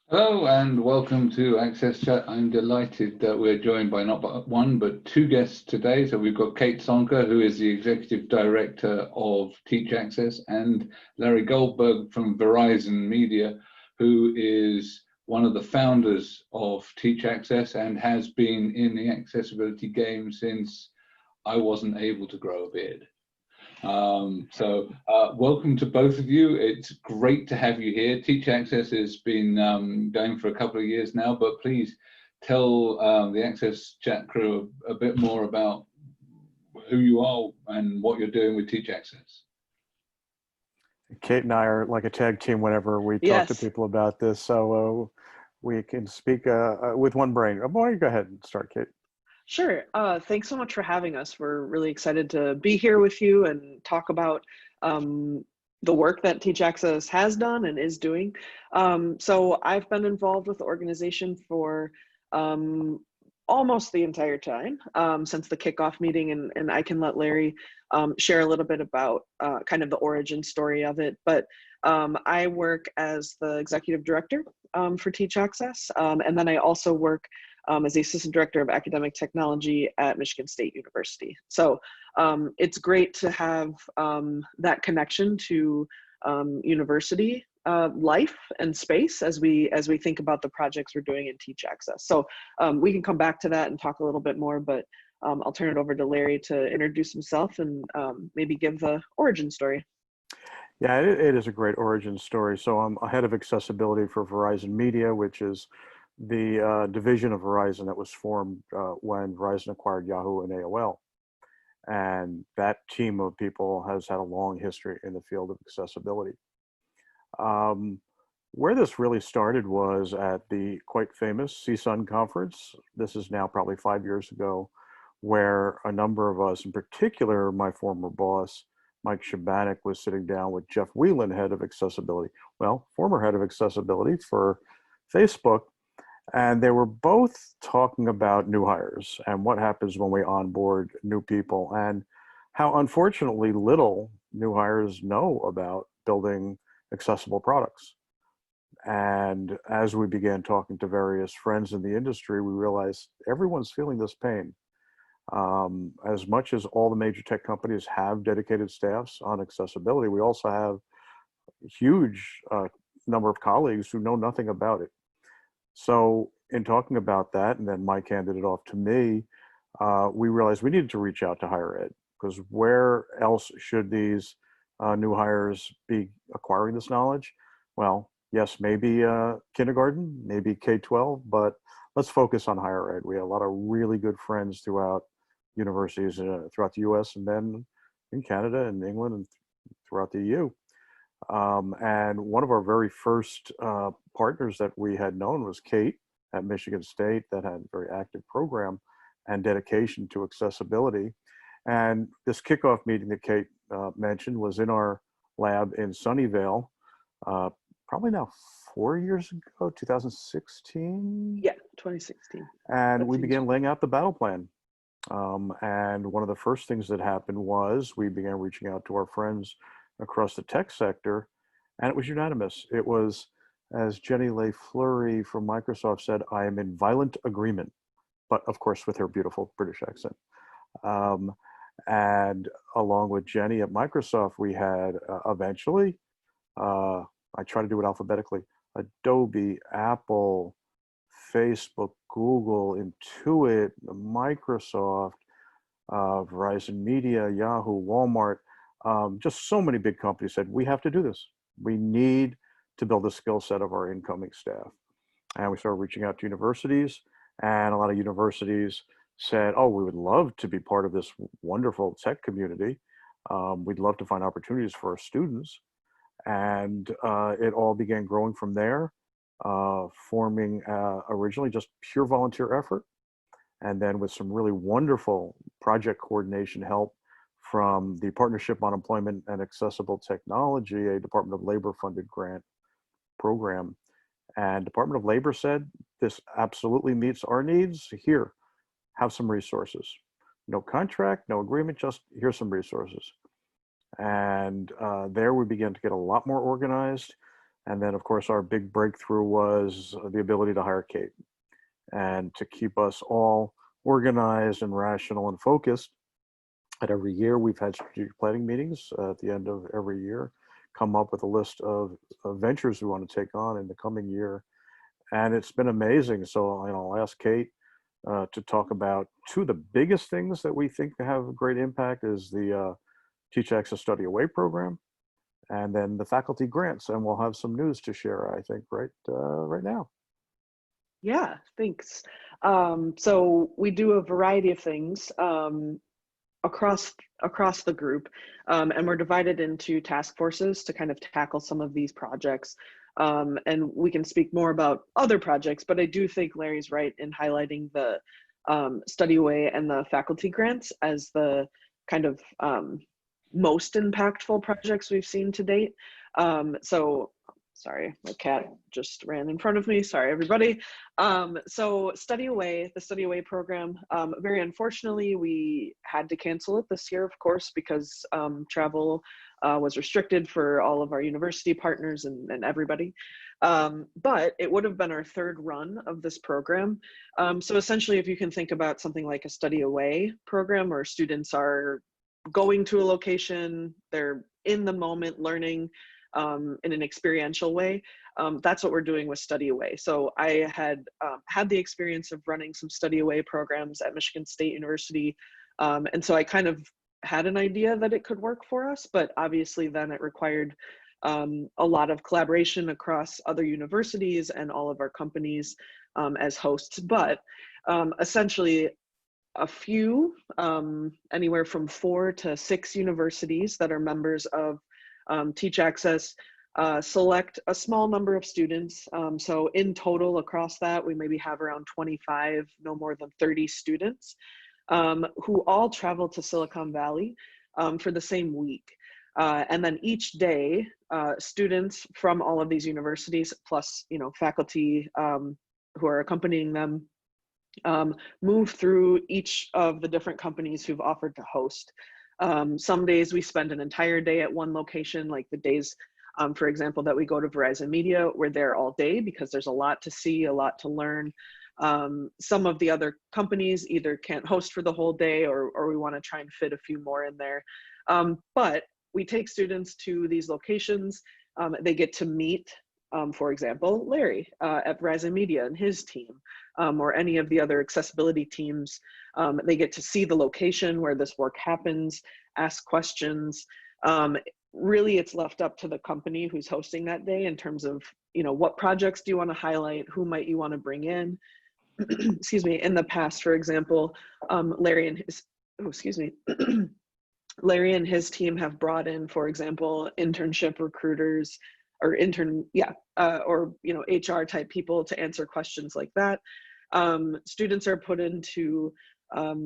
Hello and welcome to AXSChat. I'm delighted that we're joined by not but one, but two guests today. So we've got Kate Sonka, who is the Executive Director of Teach Access, and Larry Goldberg from Verizon Media, who is one of the founders of Teach Access and has been in the accessibility game since I wasn't able to grow a beard. Welcome to both of you. It's great to have you here. Teach Access has been going for a couple of years now, but please tell the AXSChat crew a bit more about who you are and what you're doing with Teach Access. Kate and I are like a tag team whenever we talk to people about this, so we can speak with one brain. Why don't you go ahead and start, Kate? Sure. Thanks so much for having us. We're really excited to be here with you and talk about the work that Teach Access has done and is doing. So I've been involved with the organization for almost the entire time since the kickoff meeting, and I can let Larry share a little bit about kind of the origin story of it. But I work as the executive director for Teach Access, and then I also work as the Assistant Director of Academic Technology at Michigan State University. So it's great to have that connection to university life and space as we think about the projects we're doing in Teach Access. So we can come back to that and talk a little bit more, but I'll turn it over to Larry to introduce himself and maybe give the origin story. Yeah, it is a great origin story. So I'm head of accessibility for Verizon Media, which is the division of Verizon that was formed when Verizon acquired Yahoo and AOL. And that team of people has had a long history in the field of accessibility. Where this really started was at the quite famous CSUN conference. This is now probably 5 years ago, where a number of us, in particular my former boss, Mike Shabanik, was sitting down with Jeff Whelan, head of accessibility, well, former head of accessibility for Facebook. And they were both talking about new hires and what happens when we onboard new people and how unfortunately little new hires know about building accessible products. And as we began talking to various friends in the industry, we realized everyone's feeling this pain. As much as all the major tech companies have dedicated staffs on accessibility, we also have a huge number of colleagues who know nothing about it. So in talking about that, and then Mike handed it off to me, we realized we needed to reach out to higher ed, because where else should these new hires be acquiring this knowledge? Well, yes, maybe kindergarten, maybe K-12, but let's focus on higher ed. We have a lot of really good friends throughout universities throughout the US and then in Canada and England and throughout the EU. And one of our very first partners that we had known was Kate at Michigan State, that had a very active program and dedication to accessibility. And this kickoff meeting that Kate mentioned was in our lab in Sunnyvale, probably now 4 years ago, 2016? Yeah, 2016. And we began laying out the battle plan. And one of the first things that happened was we began reaching out to our friends across the tech sector, and it was unanimous. It was, as Jenny Leigh Fleury from Microsoft said, I am in violent agreement, but of course with her beautiful British accent. And along with Jenny at Microsoft, we had eventually, I try to do it alphabetically, Adobe, Apple, Facebook, Google, Intuit, Microsoft, Verizon Media, Yahoo, Walmart, just so many big companies said, we have to do this. We need to build the skill set of our incoming staff. And we started reaching out to universities, and a lot of universities said, oh, we would love to be part of this wonderful tech community. We'd love to find opportunities for our students. And it all began growing from there, forming originally just pure volunteer effort. And then with some really wonderful project coordination help from the Partnership on Employment and Accessible Technology, a Department of Labor funded grant program. And Department of Labor said, this absolutely meets our needs. Here, have some resources. No contract, no agreement, just here's some resources. And there we began to get a lot more organized. And then, of course, our big breakthrough was the ability to hire Kate. And to keep us all organized and rational and focused, at every year we've had strategic planning meetings at the end of every year, come up with a list of ventures we want to take on in the coming year. And it's been amazing. So I'll ask Kate to talk about two of the biggest things that we think have a great impact is the Teach Access Study Away program, and then the faculty grants. And we'll have some news to share, I think, right now. Yeah, thanks. So we do a variety of things across the group, and we're divided into task forces to kind of tackle some of these projects. And we can speak more about other projects, but I do think Larry's right in highlighting the Study Away and the faculty grants as the kind of most impactful projects we've seen to date. So, sorry, my cat just ran in front of me. Sorry, everybody. So the Study Away program, very unfortunately, we had to cancel it this year, of course, because travel was restricted for all of our university partners and everybody. But it would have been our third run of this program. So essentially, if you can think about something like a Study Away program where students are going to a location, they're in the moment learning in an experiential way, that's what we're doing with Study Away. So I had had the experience of running some Study Away programs at Michigan State University. And so I kind of had an idea that it could work for us, but obviously then it required a lot of collaboration across other universities and all of our companies as hosts. But essentially, a few, anywhere from 4 to 6 universities that are members of Teach Access select a small number of students. So in total across that, we maybe have around 25, no more than 30 students who all travel to Silicon Valley for the same week. And then each day, students from all of these universities, plus faculty who are accompanying them, move through each of the different companies who've offered to host. Some days we spend an entire day at one location, like the days, for example, that we go to Verizon Media, we're there all day because there's a lot to see, a lot to learn. Some of the other companies either can't host for the whole day or we want to try and fit a few more in there. But we take students to these locations. They get to meet, for example, Larry at Verizon Media and his team, or any of the other accessibility teams. They get to see the location where this work happens, ask questions. Really, it's left up to the company who's hosting that day in terms of, what projects do you want to highlight? Who might you want to bring in? Excuse me. In the past, for example, Larry and his team have brought in, for example, internship recruiters or HR type people to answer questions like that. Students are put into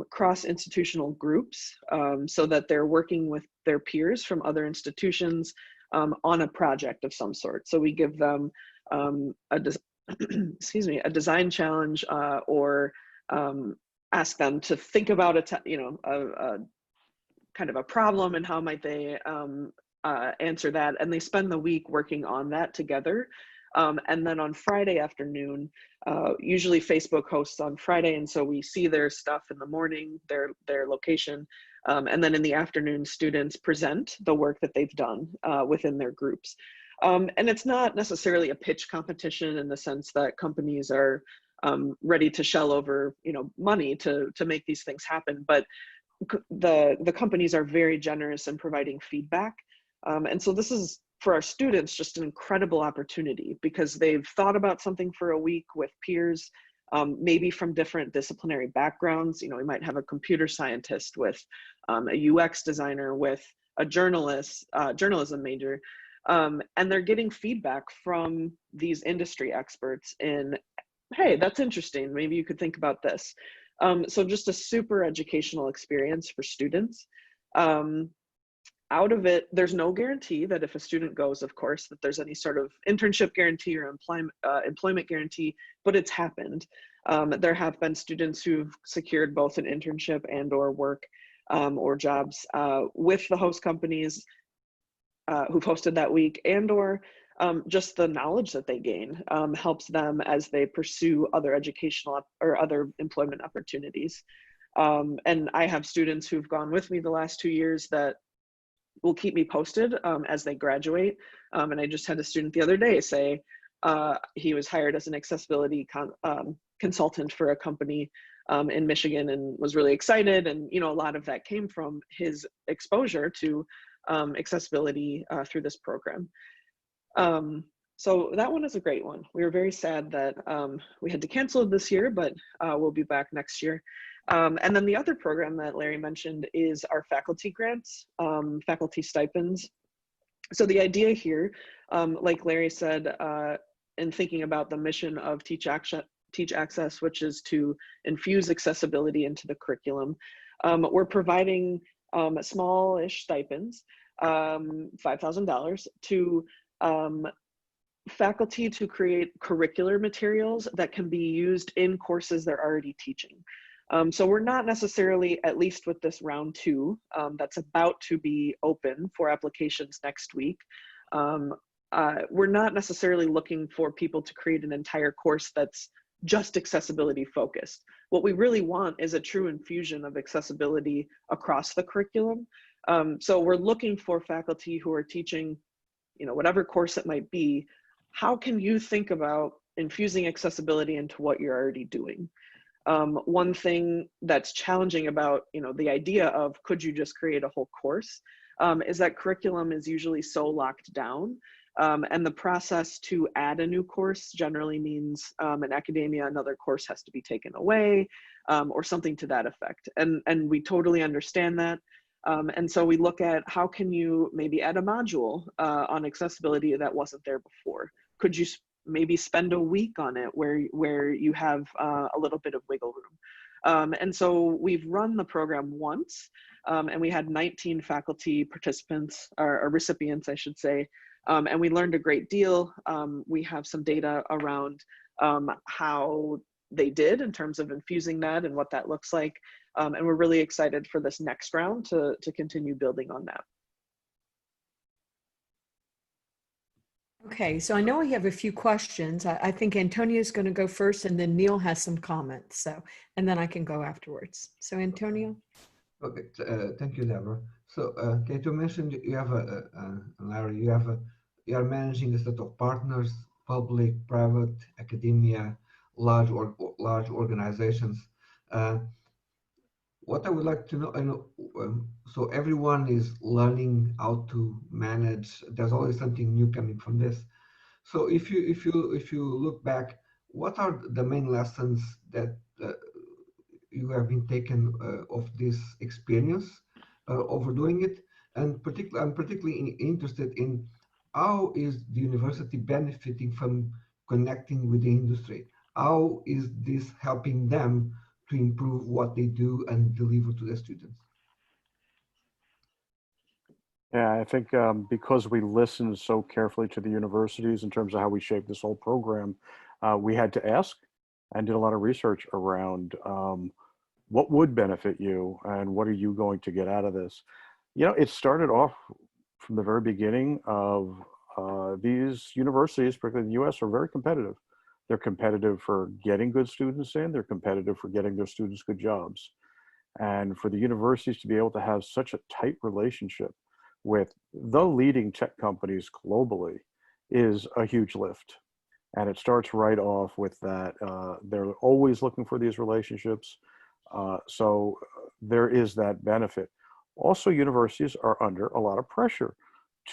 cross-institutional groups so that they're working with their peers from other institutions on a project of some sort. So we give them a design challenge or ask them to think about a kind of a problem and how might they answer that. And they spend the week working on that together. And then on Friday afternoon, usually Facebook hosts on Friday, and so we see their stuff in the morning, their location, and then in the afternoon, students present the work that they've done within their groups. And it's not necessarily a pitch competition in the sense that companies are ready to shell over money to make these things happen, but the companies are very generous in providing feedback. And so this is, for our students, just an incredible opportunity because they've thought about something for a week with peers, maybe from different disciplinary backgrounds. We might have a computer scientist with a UX designer with a journalism major, and they're getting feedback from these industry experts in, hey, that's interesting, maybe you could think about this. So just a super educational experience for students. Out of it, there's no guarantee that if a student goes, of course, that there's any sort of internship guarantee or employment guarantee, but it's happened. There have been students who've secured both an internship and or work or jobs with the host companies who've hosted that week, and or just the knowledge that they gain helps them as they pursue other educational or other employment opportunities. And I have students who've gone with me the last 2 years that will keep me posted as they graduate. And I just had a student the other day say he was hired as an accessibility consultant for a company in Michigan and was really excited. And, you know, a lot of that came from his exposure to accessibility through this program. So that one is a great one. We were very sad that we had to cancel this year, but we'll be back next year. And then the other program that Larry mentioned is our faculty grants, faculty stipends. So the idea here, like Larry said, in thinking about the mission of Teach Access, which is to infuse accessibility into the curriculum, we're providing smallish stipends, $5,000 to faculty to create curricular materials that can be used in courses they're already teaching. So we're not necessarily, at least with this round 2, that's about to be open for applications next week, we're not necessarily looking for people to create an entire course that's just accessibility focused. What we really want is a true infusion of accessibility across the curriculum. So we're looking for faculty who are teaching, you know, whatever course it might be. How can you think about infusing accessibility into what you're already doing? One thing that's challenging about, you know, the idea of could you just create a whole course is that curriculum is usually so locked down. And the process to add a new course generally means in academia, another course has to be taken away or something to that effect. And we totally understand that. And so we look at how can you maybe add a module on accessibility that wasn't there before? Could you maybe spend a week on it where you have a little bit of wiggle room? And so we've run the program once and we had 19 faculty participants or recipients, I should say. And we learned a great deal. We have some data around how they did in terms of infusing that and what that looks like. And we're really excited for this next round to continue building on that. Okay, so I know we have a few questions. I think Antonio's going to go first and then Neil has some comments. So, and then I can go afterwards. So Antonio. Okay, thank you, Debra. So, Kate, you mentioned you have Larry, you are managing a set of partners, public, private, academia, large organizations. What I would like to know, so everyone is learning how to manage. There's always something new coming from this. So if you look back, what are the main lessons that you have been taken of this experience over doing it? And I'm particularly interested in how is the university benefiting from connecting with the industry? How is this helping them to improve what they do and deliver to their students? Yeah, I think because we listened so carefully to the universities in terms of how we shaped this whole program, we had to ask and did a lot of research around what would benefit you and what are you going to get out of this. You know, it started off from the very beginning of these universities, particularly in the US, are very competitive. They're competitive for getting good students in, they're competitive for getting their students good jobs. And for the universities to be able to have such a tight relationship with the leading tech companies globally is a huge lift. And it starts right off with that. They're always looking for these relationships. So there is that benefit. Also, universities are under a lot of pressure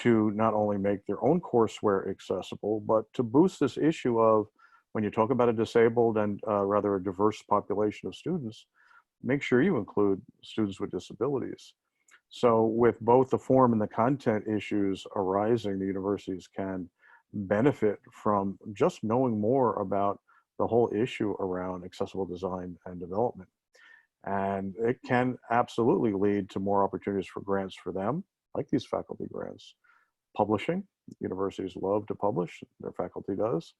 to not only make their own courseware accessible, but to boost this issue of when you talk about a disabled and rather a diverse population of students, make sure you include students with disabilities. So with both the form and the content issues arising, the universities can benefit from just knowing more about the whole issue around accessible design and development. And it can absolutely lead to more opportunities for grants for them, like these faculty grants. Publishing, universities love to publish, their faculty does.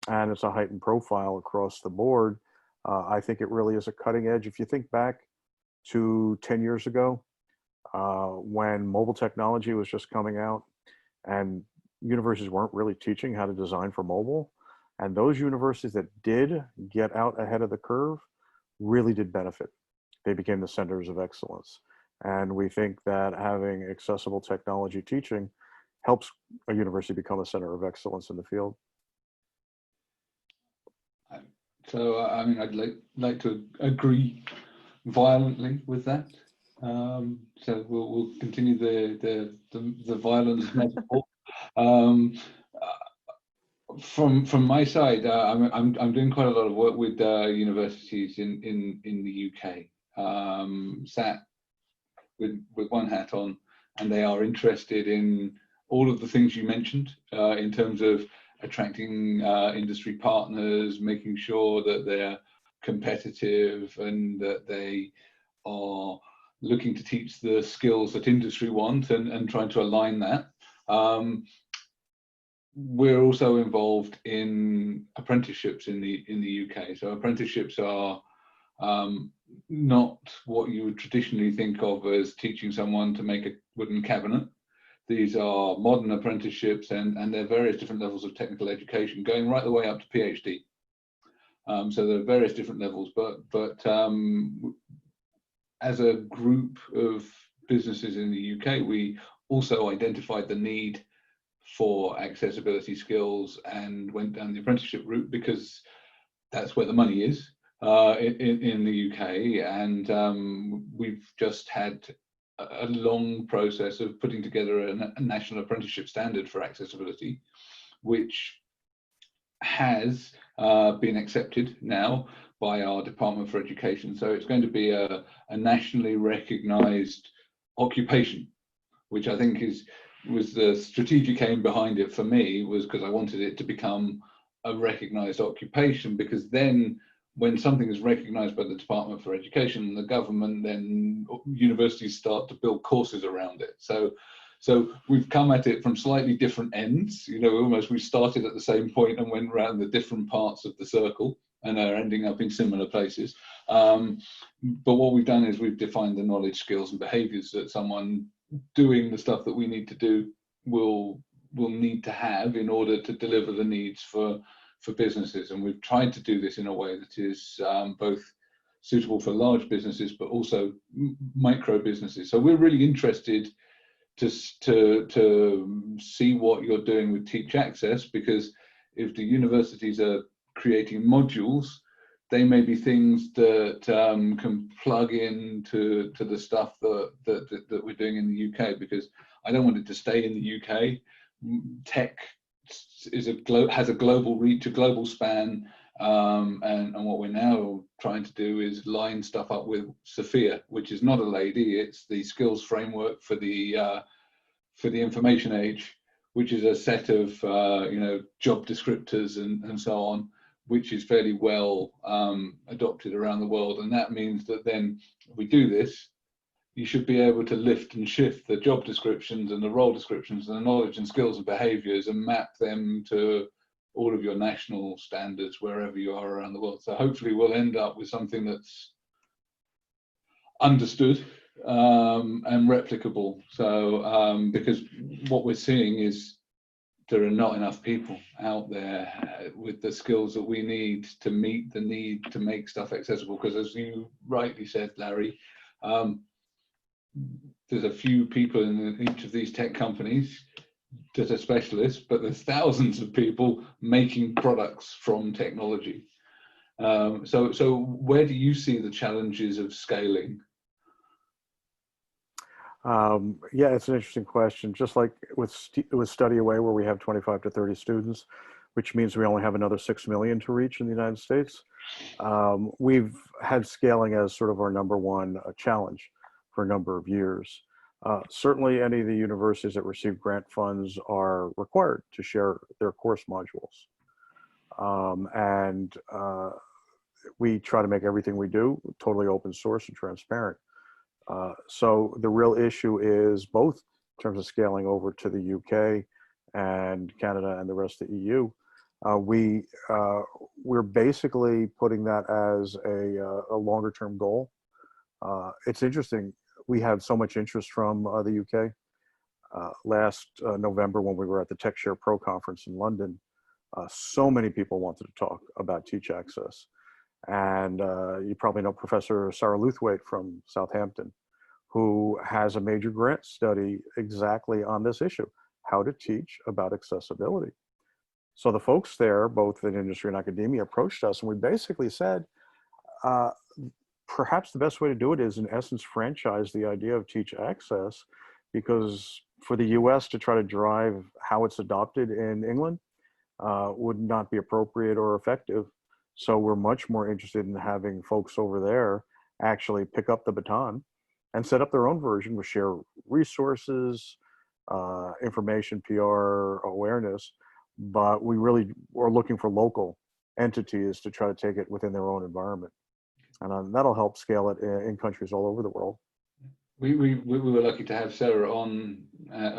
And it's a heightened profile across the board. I think it really is a cutting edge. If you think back to 10 years ago, when mobile technology was just coming out and universities weren't really teaching how to design for mobile. And those universities that did get out ahead of the curve really did benefit. They became the centers of excellence. And we think that having accessible technology teaching helps a university become a center of excellence in the field. So, I mean, I'd like to agree violently with that. So we'll continue the violence metaphor. From my side, I'm doing quite a lot of work with universities in the UK. Sat with one hat on, and they are interested in all of the things you mentioned in terms of attracting industry partners, making sure that they're competitive and that they are looking to teach the skills that industry want and trying to align that. We're also involved in apprenticeships in the UK. So apprenticeships are not what you would traditionally think of as teaching someone to make a wooden cabinet. These are modern apprenticeships, and there are various different levels of technical education, going right the way up to PhD. So there are various different levels, but as a group of businesses in the UK, we also identified the need for accessibility skills and went down the apprenticeship route because that's where the money is in the UK. And we've just had a long process of putting together a national apprenticeship standard for accessibility, which has been accepted now by our Department for Education. So it's going to be a nationally recognized occupation, which I think was the strategic aim behind it for me, was because I wanted it to become a recognized occupation, because then when something is recognized by the Department for Education and the government, then universities start to build courses around it. So we've come at it from slightly different ends. You know, almost we started at the same point and went around the different parts of the circle and are ending up in similar places. But what we've done is we've defined the knowledge, skills, and behaviors that someone doing the stuff that we need to do will need to have in order to deliver the needs for businesses. And we've tried to do this in a way that is both suitable for large businesses, but also micro businesses. So we're really interested to see what you're doing with Teach Access, because if the universities are creating modules, they may be things that can plug into the stuff that we're doing in the UK, because I don't want it to stay in the UK. Tech has a global reach, a global span, and what we're now trying to do is line stuff up with Sophia, which is not a lady. It's the skills framework for the information age, which is a set of job descriptors and so on, which is fairly well adopted around the world. And that means that then if we do this, you should be able to lift and shift the job descriptions and the role descriptions and the knowledge and skills and behaviors and map them to all of your national standards wherever you are around the world. So hopefully we'll end up with something that's understood and replicable. So because what we're seeing is there are not enough people out there with the skills that we need to meet the need to make stuff accessible. Because as you rightly said, Larry, there's a few people in each of these tech companies that are specialists, but there's thousands of people making products from technology. So where do you see the challenges of scaling? Yeah, it's an interesting question. Just like with Study Away, where we have 25 to 30 students, which means we only have another 6 million to reach in the United States. We've had scaling as sort of our number one challenge for a number of years. Certainly any of the universities that receive grant funds are required to share their course modules. And we try to make everything we do totally open source and transparent. So the real issue is both in terms of scaling over to the UK and Canada and the rest of the EU. We're basically putting that as a longer term goal. It's interesting. We have so much interest from the UK. Last November, when we were at the TechShare Pro conference in London, so many people wanted to talk about Teach Access. And you probably know Professor Sarah Luthwaite from Southampton, who has a major grant study exactly on this issue, how to teach about accessibility. So the folks there, both in industry and academia, approached us, and we basically said, perhaps the best way to do it is, in essence, franchise the idea of Teach Access, because for the US to try to drive how it's adopted in England would not be appropriate or effective. So we're much more interested in having folks over there actually pick up the baton and set up their own version with share resources, information, PR, awareness. But we really are looking for local entities to try to take it within their own environment. And that'll help scale it in countries all over the world. We were lucky to have Sarah on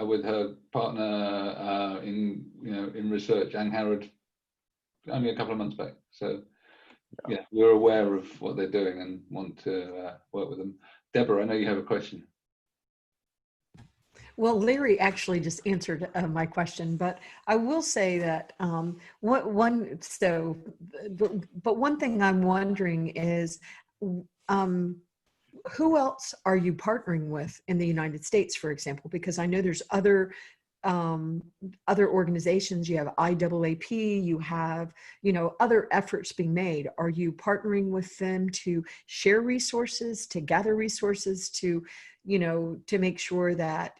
with her partner in research, Anne Harrod, only a couple of months back. So yeah, we're aware of what they're doing and want to work with them. Debra, I know you have a question. Well, Larry actually just answered my question, but I will say that one thing I'm wondering is, who else are you partnering with in the United States, for example? Because I know there's other organizations. You have IAAP, you have, other efforts being made. Are you partnering with them to share resources, to gather resources, to make sure that,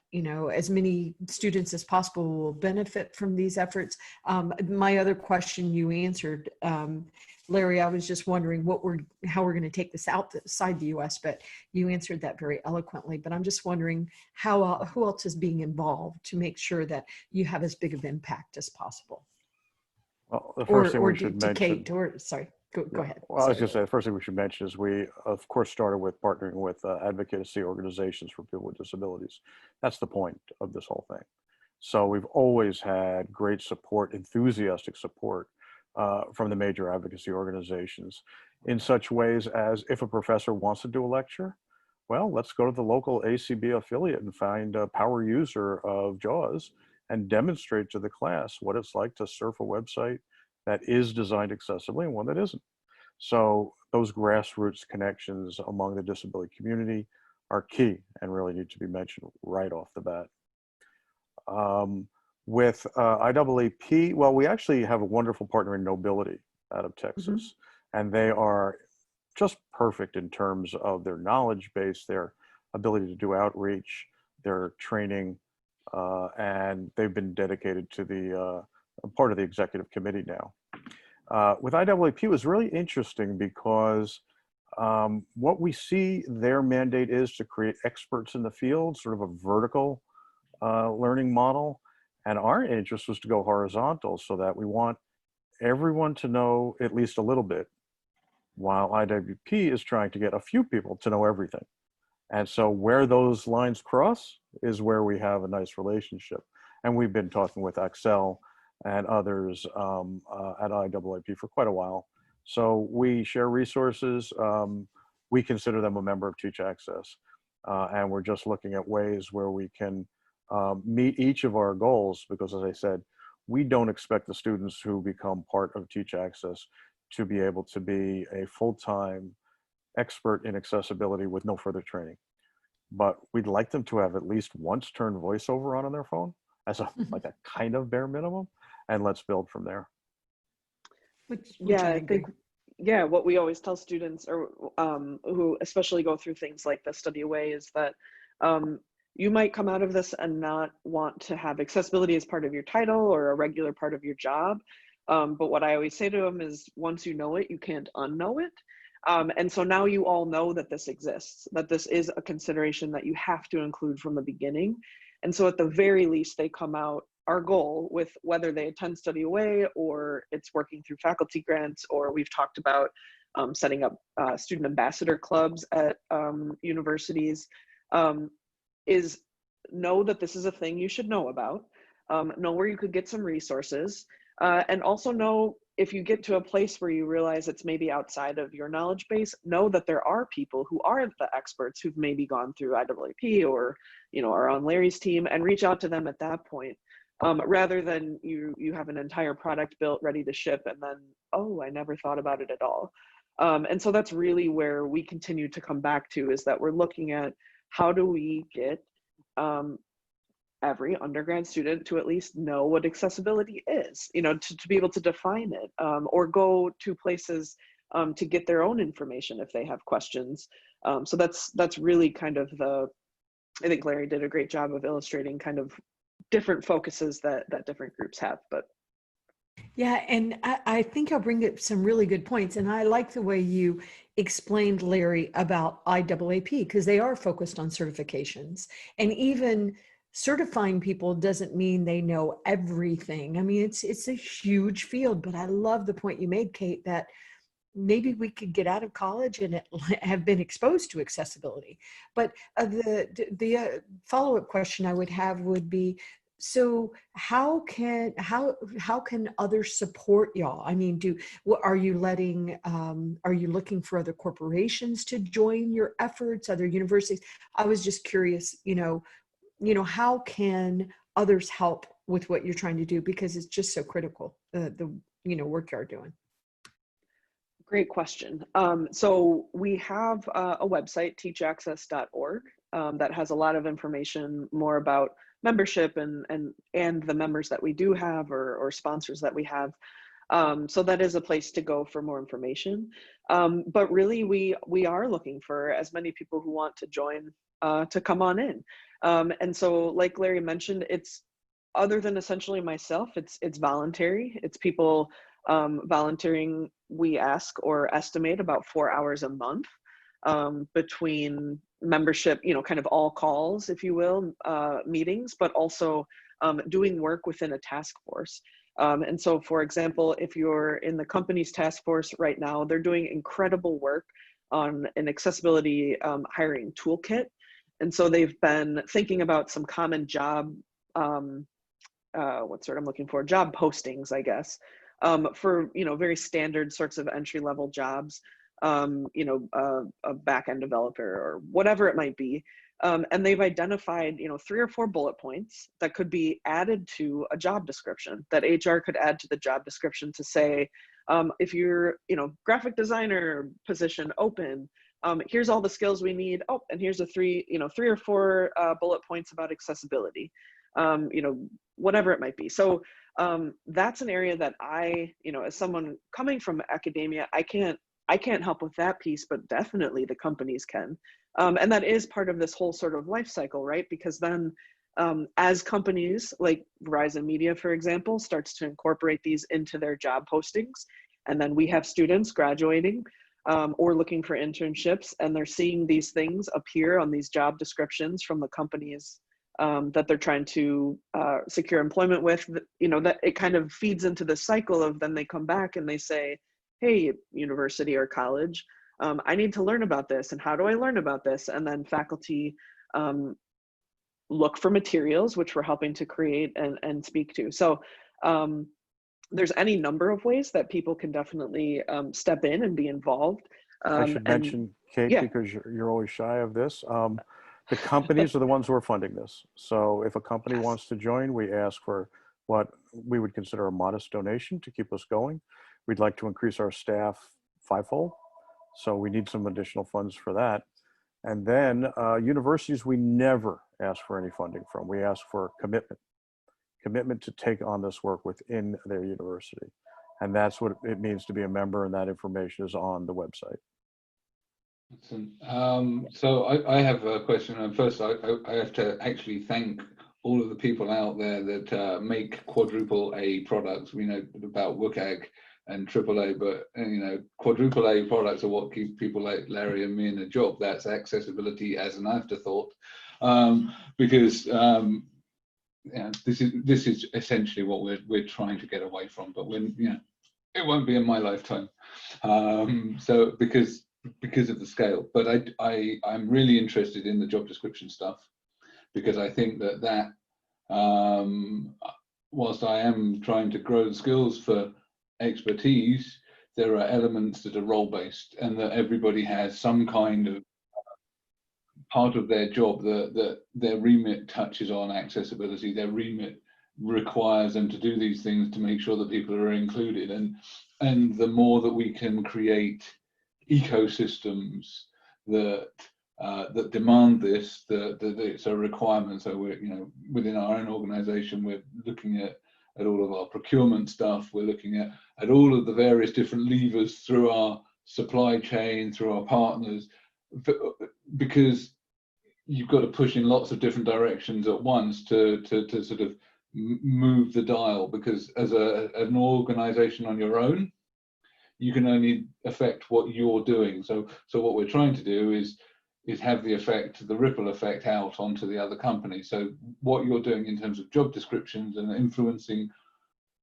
as many students as possible will benefit from these efforts? My other question you answered, Larry, I was just wondering how we're going to take this outside the US, but you answered that very eloquently. But I'm just wondering who else is being involved to make sure that you have as big of impact as possible. Well, the first thing we should mention. Kate, sorry, go ahead. Well, I was going to say, the first thing we should mention is we, of course, started with partnering with advocacy organizations for people with disabilities. That's the point of this whole thing. So we've always had great support, enthusiastic support from the major advocacy organizations in such ways as, if a professor wants to do a lecture, well, let's go to the local ACB affiliate and find a power user of JAWS and demonstrate to the class what it's like to surf a website that is designed accessibly and one that isn't. So those grassroots connections among the disability community are key and really need to be mentioned right off the bat. With IAAP, well, we actually have a wonderful partner in Nobility out of Texas, and they are just perfect in terms of their knowledge base, their ability to do outreach, their training, and they've been dedicated to the part of the executive committee now. With IAAP, it was really interesting because what we see their mandate is to create experts in the field, sort of a vertical learning model. And our interest was to go horizontal, so that we want everyone to know at least a little bit, while IAAP is trying to get a few people to know everything. And so where those lines cross is where we have a nice relationship. And we've been talking with AXSChat and others at IAAP for quite a while. So we share resources. We consider them a member of Teach Access. And we're just looking at ways where we can meet each of our goals, because, as I said, we don't expect the students who become part of Teach Access to be able to be a full-time expert in accessibility with no further training. But we'd like them to have at least once turned voiceover on their phone as like a kind of bare minimum, and let's build from there. I think what we always tell students, or who especially go through things like the study away, is that you might come out of this and not want to have accessibility as part of your title or a regular part of your job. But what I always say to them is, once you know it, you can't unknow it. And so now you all know that this exists, that this is a consideration that you have to include from the beginning. And so at the very least, they come out, our goal, with whether they attend study away or it's working through faculty grants, or we've talked about setting up student ambassador clubs at universities, is know that this is a thing you should know about, know where you could get some resources, and also know if you get to a place where you realize it's maybe outside of your knowledge base, know that there are people who are the experts who've maybe gone through IAAP or, you know, are on Larry's team, and reach out to them at that point. Rather than you have an entire product built ready to ship and then, oh, I never thought about it at all. And so that's really where we continue to come back to, is that we're looking at how do we get every undergrad student to at least know what accessibility is, you know, to be able to define it, or go to places to get their own information if they have questions. So that's really kind of I think Larry did a great job of illustrating kind of different focuses that different groups have. But yeah, and I think I'll bring up some really good points. And I like the way you explained, Larry, about IAAP, because they are focused on certifications. And even certifying people doesn't mean they know everything. I mean, it's a huge field, but I love the point you made, Kate, that maybe we could get out of college and have been exposed to accessibility. But the follow-up question I would have would be, so how can others support y'all? I mean, are you looking for other corporations to join your efforts, other universities? I was just curious, you know, how can others help with what you're trying to do? Because it's just so critical, the you know, work you're doing. great question. So we have a website, teachaccess.org, that has a lot of information more about membership and the members that we do have, or sponsors that we have. So that is a place to go for more information. But really, we are looking for as many people who want to join to come on in. And so, like Larry mentioned, it's, other than essentially myself, it's voluntary. It's people volunteering. We ask or estimate about 4 hours a month between membership, you know, kind of all calls, if you will, meetings, but also doing work within a task force. And so, for example, if you're in the company's task force right now, they're doing incredible work on an accessibility hiring toolkit. And so they've been thinking about some common job, what's the word I'm looking for? Job postings, I guess, for, you know, very standard sorts of entry-level jobs, you know, a back-end developer or whatever it might be. And they've identified, you know, 3 or 4 bullet points that could be added to a job description, that HR could add to the job description to say, if you're, you know, graphic designer position open, here's all the skills we need. Oh, and here's 3 or 4 bullet points about accessibility, you know, whatever it might be. So that's an area that I, you know, as someone coming from academia, I can't help with that piece, but definitely the companies can. And that is part of this whole sort of life cycle, right? Because then as companies like Verizon Media, for example, starts to incorporate these into their job postings, and then we have students graduating or looking for internships, and they're seeing these things appear on these job descriptions from the companies that they're trying to secure employment with, you know, that it kind of feeds into the cycle of, then they come back and they say, hey, university or college, I need to learn about this, and how do I learn about this? And then faculty look for materials, which we're helping to create and speak to. So there's any number of ways that people can definitely step in and be involved. I should mention, Kate, yeah. because you're always shy of this. The companies are the ones who are funding this. So if a company Yes. wants to join, we ask for what we would consider a modest donation to keep us going. We'd like to increase our staff 5-fold. So we need some additional funds for that. And then universities, we never ask for any funding from. We ask for commitment to take on this work within their university. And that's what it means to be a member, and that information is on the website. So I have a question, and first I have to actually thank all of the people out there that make quadruple A products. We know about WCAG and AAA, but you know, quadruple A products are what keep people like Larry and me in a job. That's accessibility as an afterthought, because yeah, this is essentially what we're trying to get away from. But when, you know, it won't be in my lifetime. So because of the scale, but I'm really interested in the job description stuff, because I think that whilst I am trying to grow the skills for expertise, there are elements that are role-based, and that everybody has some kind of part of their job that their remit touches on accessibility. Their remit requires them to do these things to make sure that people are included, and the more that we can create ecosystems that that demand this, that it's a requirement. So we're, within our own organization, we're looking at all of our procurement stuff. We're looking at all of the various different levers through our supply chain, through our partners, because you've got to push in lots of different directions at once to sort of move the dial, because as an organization on your own, you can only affect what you're doing. So what we're trying to do is have the ripple effect out onto the other companies. So what you're doing in terms of job descriptions and influencing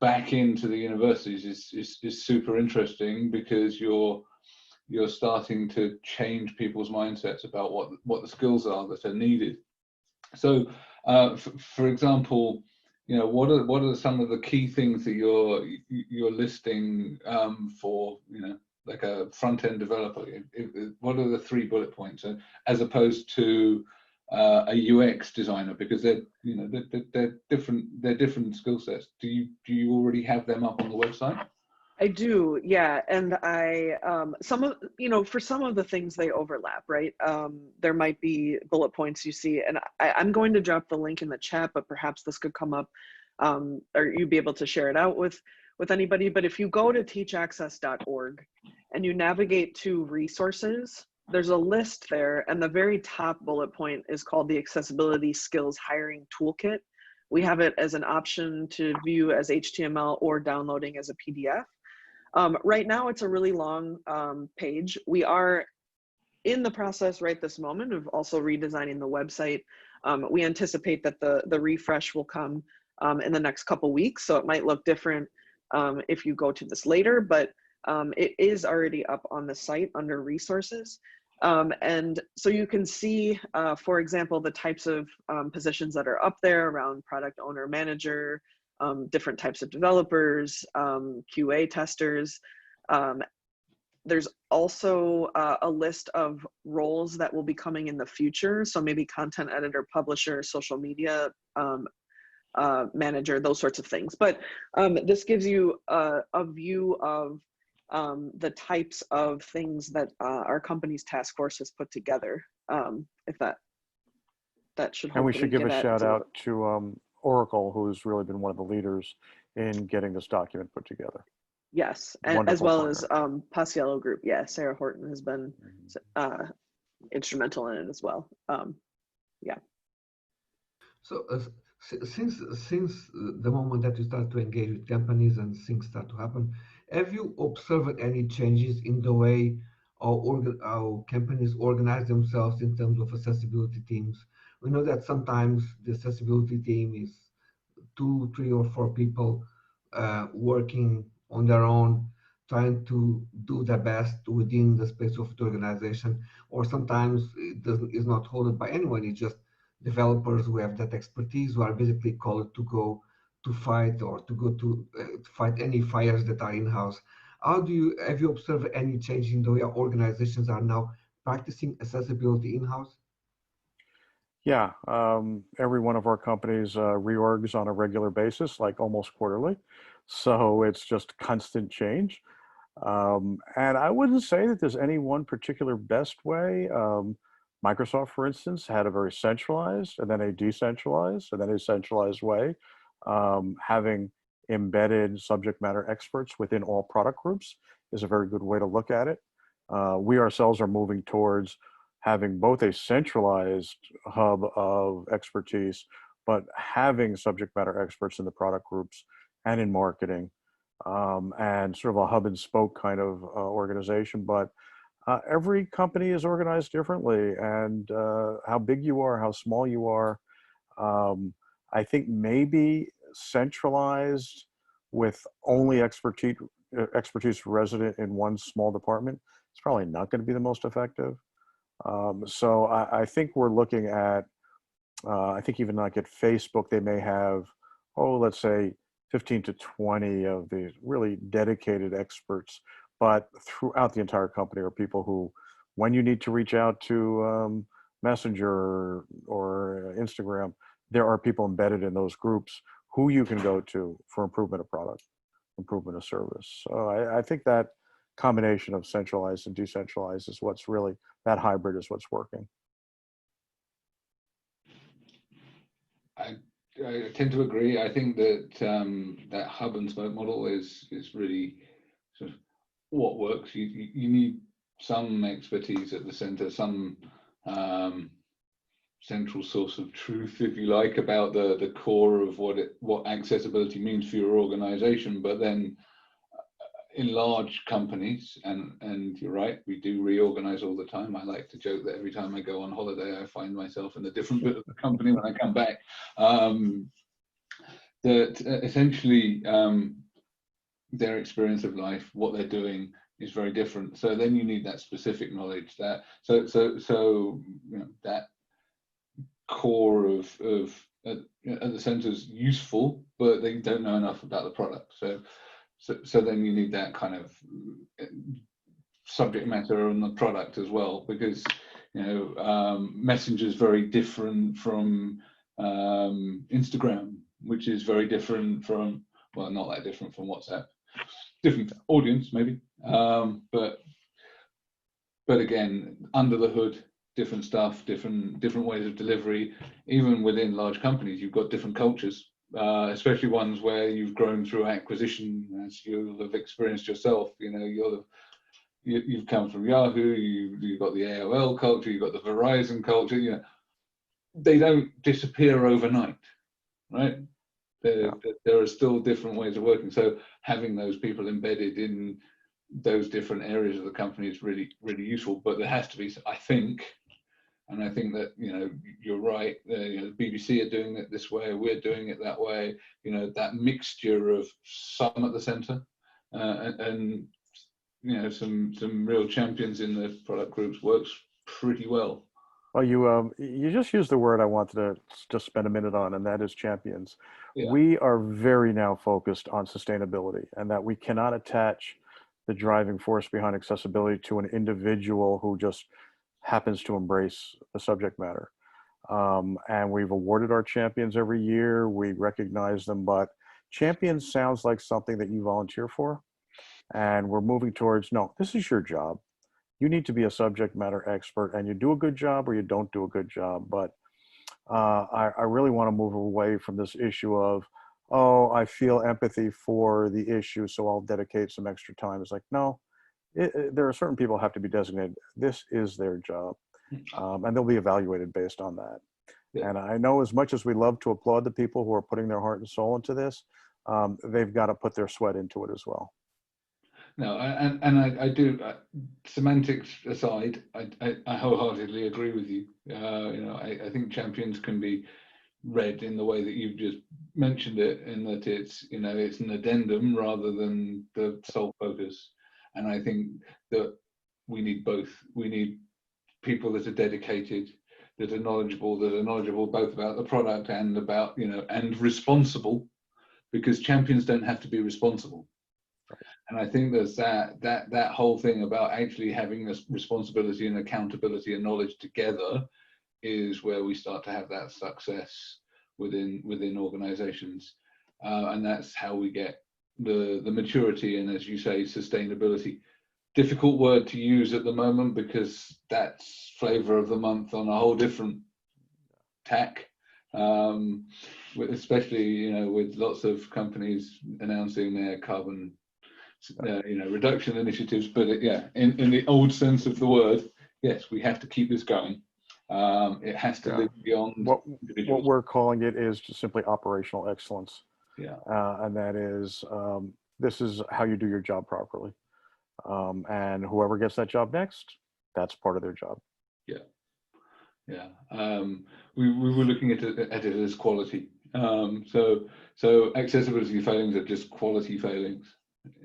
back into the universities is super interesting, because you're starting to change people's mindsets about what the skills are that are needed. So for example, what are some of the key things that you're listing for, like a front-end developer? What are the 3 bullet points, as opposed to a UX designer, because they're different skill sets? Do you already have them up on the website? I do, yeah, and I for some of the things they overlap, right? There might be bullet points you see, and I'm going to drop the link in the chat, but perhaps this could come up, or you'd be able to share it out with anybody. But if you go to teachaccess.org and you navigate to resources, there's a list there, and the very top bullet point is called the Accessibility Skills Hiring Toolkit. We have it as an option to view as HTML or downloading as a PDF. Right now, it's a really long page. We are in the process right this moment of also redesigning the website. We anticipate that the refresh will come in the next couple weeks, so it might look different if you go to this later, but it is already up on the site under resources. And so you can see, for example, the types of positions that are up there around product owner, manager, different types of developers, QA testers. There's also a list of roles that will be coming in the future. So maybe content editor, publisher, social media manager, those sorts of things. But this gives you a view of the types of things that our company's task force has put together. If that should. And we should give a shout out to Oracle, who's really been one of the leaders in getting this document put together. Yes, and as well as Paciello Group. Yeah, Sarah Horton has been instrumental in it as well. Yeah. So since the moment that you start to engage with companies and things start to happen, have you observed any changes in the way our companies organize themselves in terms of accessibility teams? We know that sometimes the accessibility team is 2, 3, or 4 people working on their own, trying to do their best within the space of the organization, or sometimes is not held by anyone. It's just developers who have that expertise, who are basically called to go to fight or to go to fight any fires that are in-house. Have you observed any change in the way our organizations are now practicing accessibility in-house? Yeah, every one of our companies reorgs on a regular basis, like almost quarterly. So it's just constant change. And I wouldn't say that there's any one particular best way. Microsoft, for instance, had a very centralized and then a decentralized and then a centralized way. Having embedded subject matter experts within all product groups is a very good way to look at it. We ourselves are moving towards having both a centralized hub of expertise, but having subject matter experts in the product groups and in marketing, and sort of a hub and spoke kind of organization. But every company is organized differently, and how big you are, how small you are. I think maybe centralized with only expertise resident in one small department, it's probably not going to be the most effective. So I think we're looking at, I think even like at Facebook, they may have, let's say 15 to 20 of these really dedicated experts, but throughout the entire company are people who, when you need to reach out to Messenger or Instagram, there are people embedded in those groups who you can go to for improvement of product, improvement of service. So I think that combination of centralized and decentralized is what's really, that hybrid is what's working. I tend to agree. I think that that hub and spoke model is really sort of what works. You need some expertise at the center, some central source of truth, if you like, about the core of what accessibility means for your organization. But then in large companies, and you're right, we do reorganize all the time. I like to joke that every time I go on holiday, I find myself in a different bit of the company when I come back. That essentially their experience of life, what they're doing, is very different. So then you need that specific knowledge. That so you know, that core of at the center is useful, but they don't know enough about the product. So then you need that kind of subject matter on the product as well, because you know Messenger is very different from Instagram, which is very different from, well, not that different from WhatsApp. Different audience maybe, but again, under the hood, different stuff, different ways of delivery. Even within large companies, you've got different cultures. Especially ones where you've grown through acquisition, as you'll have experienced yourself. You know, you've come from Yahoo, you've got the AOL culture, you've got the Verizon culture. You know, they don't disappear overnight, right? There are still different ways of working. So having those people embedded in those different areas of the company is really, really useful. But there has to be, I think. And I think that, you know, you're right. You know, the BBC are doing it this way. We're doing it that way. You know, that mixture of some at the centre and you know, some real champions in the product groups works pretty well. Well, you just used the word I wanted to just spend a minute on, and that is champions. Yeah. We are very now focused on sustainability, and that we cannot attach the driving force behind accessibility to an individual who just happens to embrace the subject matter. And we've awarded our champions every year. We recognize them, but champions sounds like something that you volunteer for. And we're moving towards, no, this is your job. You need to be a subject matter expert, and you do a good job or you don't do a good job. But I really want to move away from this issue of, oh, I feel empathy for the issue, so I'll dedicate some extra time. It's like, no, there are certain people who have to be designated. This is their job, and they'll be evaluated based on that. Yeah. And I know, as much as we love to applaud the people who are putting their heart and soul into this, they've got to put their sweat into it as well. No, and I do. Semantics aside, I wholeheartedly agree with you. You know, I think champions can be read in the way that you've just mentioned it, in that it's, you know, it's an addendum rather than the sole focus. And I think that we need both. We need people that are dedicated, that are knowledgeable both about the product and about, you know, and responsible, because champions don't have to be responsible. And I think there's that whole thing about actually having this responsibility and accountability and knowledge together is where we start to have that success within organizations. And that's how we get the maturity and, as you say, sustainability. Difficult word to use at the moment because that's flavor of the month on a whole different tack. Especially, you know, with lots of companies announcing their carbon you know, reduction initiatives, but yeah, in the old sense of the word, yes, we have to keep this going. It has to live beyond what we're calling it is just simply operational excellence. Yeah, and that is this is how you do your job properly, and whoever gets that job next, that's part of their job. Yeah, yeah. We were looking at it as quality. So accessibility failings are just quality failings.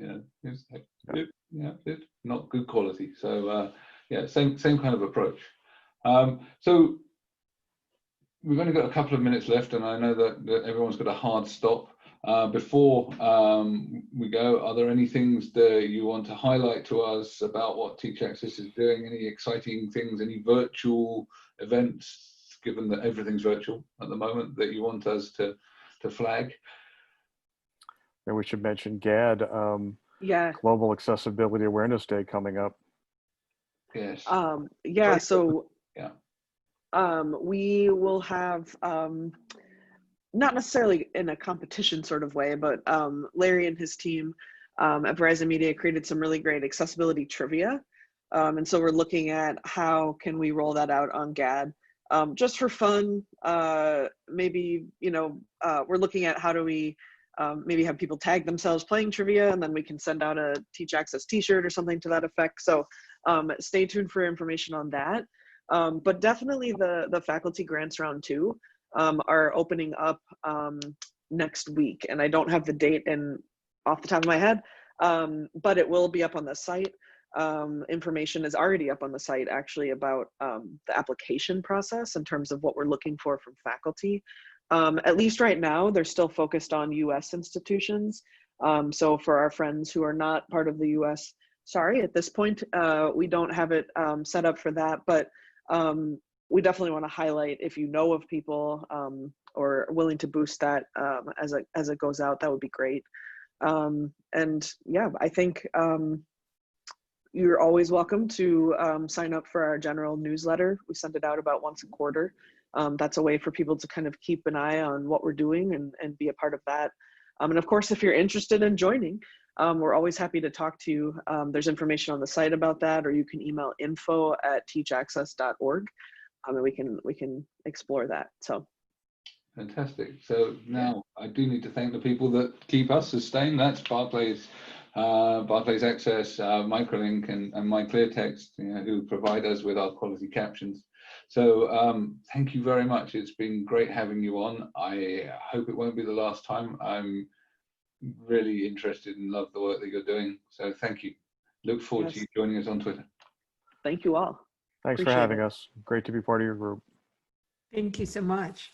Yeah, it's like, it's not good quality. So yeah, same kind of approach. So we've only got a couple of minutes left, and I know that everyone's got a hard stop. Before we go, are there any things that you want to highlight to us about what Teach Access is doing? Any exciting things, any virtual events, given that everything's virtual at the moment, that you want us to flag? And we should mention GAD, Yeah. Global Accessibility Awareness Day coming up. Yes. Yeah, so yeah. We will have, not necessarily in a competition sort of way, but Larry and his team at Verizon Media created some really great accessibility trivia. And so we're looking at how can we roll that out on GAD just for fun. Maybe, we're looking at how do we maybe have people tag themselves playing trivia, and then we can send out a Teach Access t-shirt or something to that effect. So stay tuned for information on that. But definitely the faculty grants round 2 are opening up next week, and I don't have the date off the top of my head, but it will be up on the site. Information is already up on the site actually about the application process in terms of what we're looking for from faculty. At least right now, they're still focused on US institutions. So for our friends who are not part of the US, sorry, at this point, we don't have it set up for that, but we definitely want to highlight if you know of people or are willing to boost that as it goes out, that would be great. And yeah, I think you're always welcome to sign up for our general newsletter. We send it out about once a quarter. That's a way for people to kind of keep an eye on what we're doing and be a part of that. And of course, if you're interested in joining, we're always happy to talk to you. There's information on the site about that, or you can email info@teachaccess.org, and we can explore that. So fantastic. So now I do need to thank the people that keep us sustained. That's Barclays Access, Microlink, and MyClearText, who provide us with our quality captions. So thank you very much. It's been great having you on. I hope it won't be the last time. I'm really interested and love the work that you're doing. So thank you. Look forward to you joining us on Twitter. Thank you all. Thanks for having us. Great to be part of your group. Thank you so much.